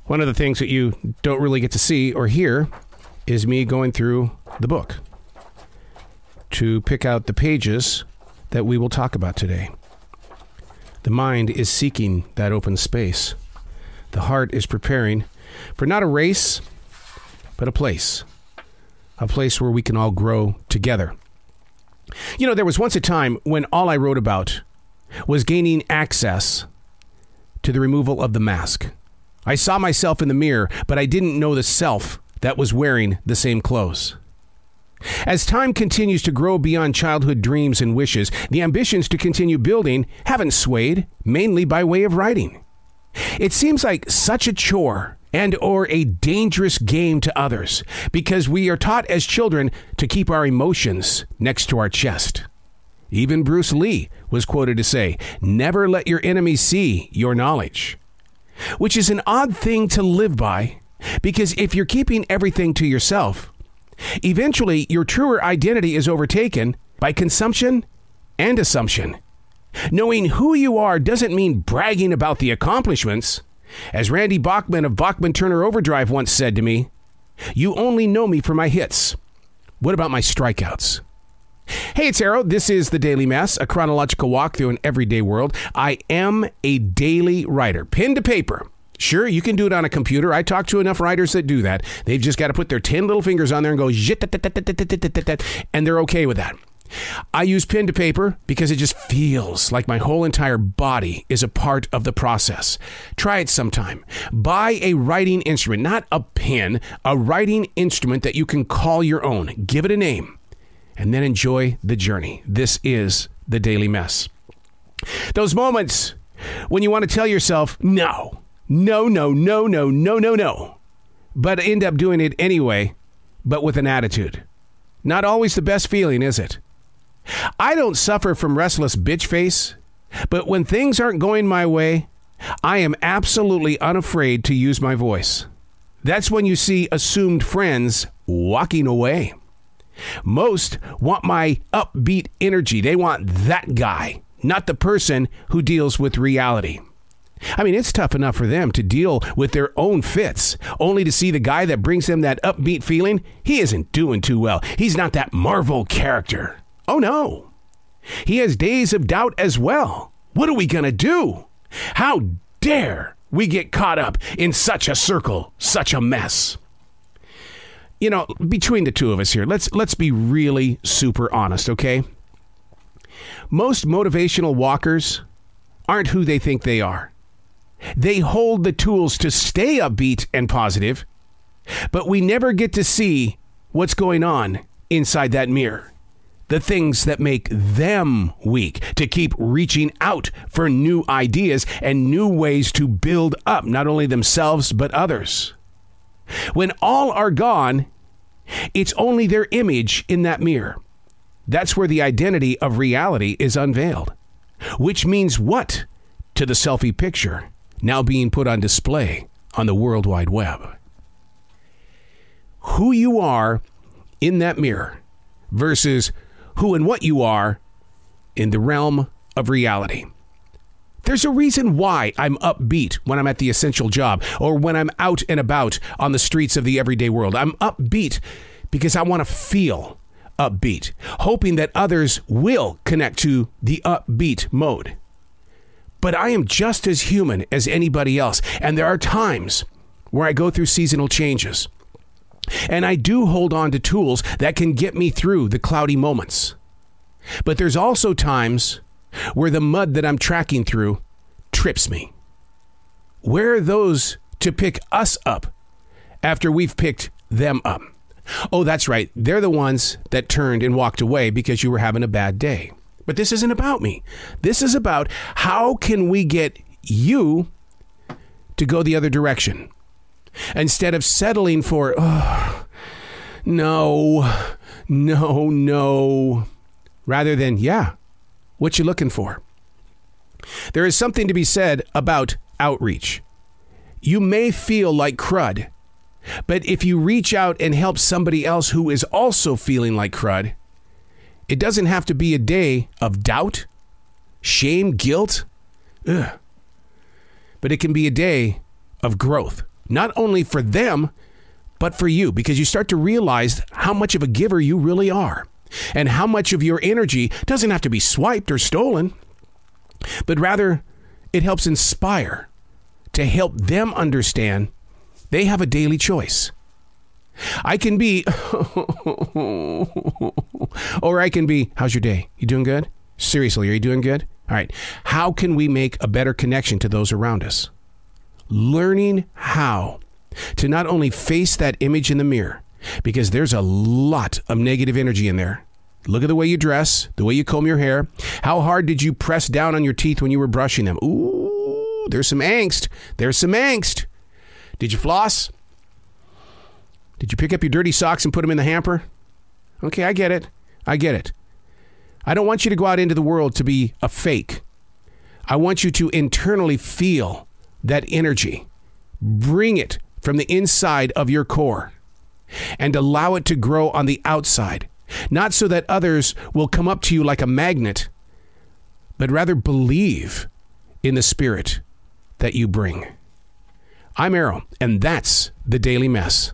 One of the things that you don't really get to see or hear is me going through the book to pick out the pages that we will talk about today. The mind is seeking that open space. The heart is preparing for not a race, but a place where we can all grow together. You know, there was once a time when all I wrote about was gaining access to the removal of the mask. I saw myself in the mirror, but I didn't know the self that was wearing the same clothes. As time continues to grow beyond childhood dreams and wishes, the ambitions to continue building haven't swayed, mainly by way of writing. It seems like such a chore and or a dangerous game to others because we are taught as children to keep our emotions next to our chest. Even Bruce Lee was quoted to say, "Never let your enemies see your knowledge," which is an odd thing to live by because if you're keeping everything to yourself, eventually your truer identity is overtaken by consumption and assumption. Knowing who you are doesn't mean bragging about the accomplishments. As Randy Bachman of Bachman Turner Overdrive once said to me, "You only know me for my hits. What about my strikeouts?" Hey, it's Arrow. This is The Daily Mess, a chronological walk through an everyday world. I am a daily writer, pen to paper. Sure, you can do it on a computer. I talk to enough writers that do that. They've just got to put their 10 little fingers on there and go, and they're okay with that. I use pen to paper because it just feels like my whole entire body is a part of the process. Try it sometime. Buy a writing instrument, not a pen, a writing instrument that you can call your own. Give it a name, and then enjoy the journey. This is The Daily Mess. Those moments when you want to tell yourself, no, but end up doing it anyway, but with an attitude. Not always the best feeling, is it? I don't suffer from restless bitch face, but when things aren't going my way, I am absolutely unafraid to use my voice. That's when you see assumed friends walking away. Most want my upbeat energy. They want that guy, not the person who deals with reality. I mean, it's tough enough for them to deal with their own fits, only to see the guy that brings them that upbeat feeling. He isn't doing too well. He's not that Marvel character. Oh, no. He has days of doubt as well. What are we going to do? How dare we get caught up in such a circle, such a mess? You know, between the two of us here, let's be really super honest, okay? Most motivational walkers aren't who they think they are. They hold the tools to stay upbeat and positive, but we never get to see what's going on inside that mirror. The things that make them weak to keep reaching out for new ideas and new ways to build up not only themselves, but others. When all are gone, it's only their image in that mirror. That's where the identity of reality is unveiled. Which means what to the selfie picture now being put on display on the World Wide Web? Who you are in that mirror versus who and what you are in the realm of reality. There's a reason why I'm upbeat when I'm at the essential job or when I'm out and about on the streets of the everyday world. I'm upbeat because I want to feel upbeat, hoping that others will connect to the upbeat mode. But I am just as human as anybody else, and there are times where I go through seasonal changes. And I do hold on to tools that can get me through the cloudy moments. But there's also times where the mud that I'm tracking through trips me. Where are those to pick us up after we've picked them up? Oh, that's right. They're the ones that turned and walked away because you were having a bad day. But this isn't about me. This is about how can we get you to go the other direction instead of settling for, oh, no, rather than, yeah, what you looking for? There is something to be said about outreach. You may feel like crud, but if you reach out and help somebody else who is also feeling like crud, it doesn't have to be a day of doubt, shame, guilt, but it can be a day of growth, not only for them, but for you, because you start to realize how much of a giver you really are and how much of your energy doesn't have to be swiped or stolen, but rather it helps inspire to help them understand they have a daily choice. I can be, or I can be, how's your day? You doing good? Seriously, are you doing good? All right. How can we make a better connection to those around us? Learning how to not only face that image in the mirror, because there's a lot of negative energy in there. Look at the way you dress, the way you comb your hair. How hard did you press down on your teeth when you were brushing them? Ooh, there's some angst. There's some angst. Did you floss? Did you pick up your dirty socks and put them in the hamper? Okay, I get it. I get it. I don't want you to go out into the world to be a fake. I want you to internally feel that energy. Bring it from the inside of your core and allow it to grow on the outside. Not so that others will come up to you like a magnet, but rather believe in the spirit that you bring. I'm Errol, and that's the Daily Mess.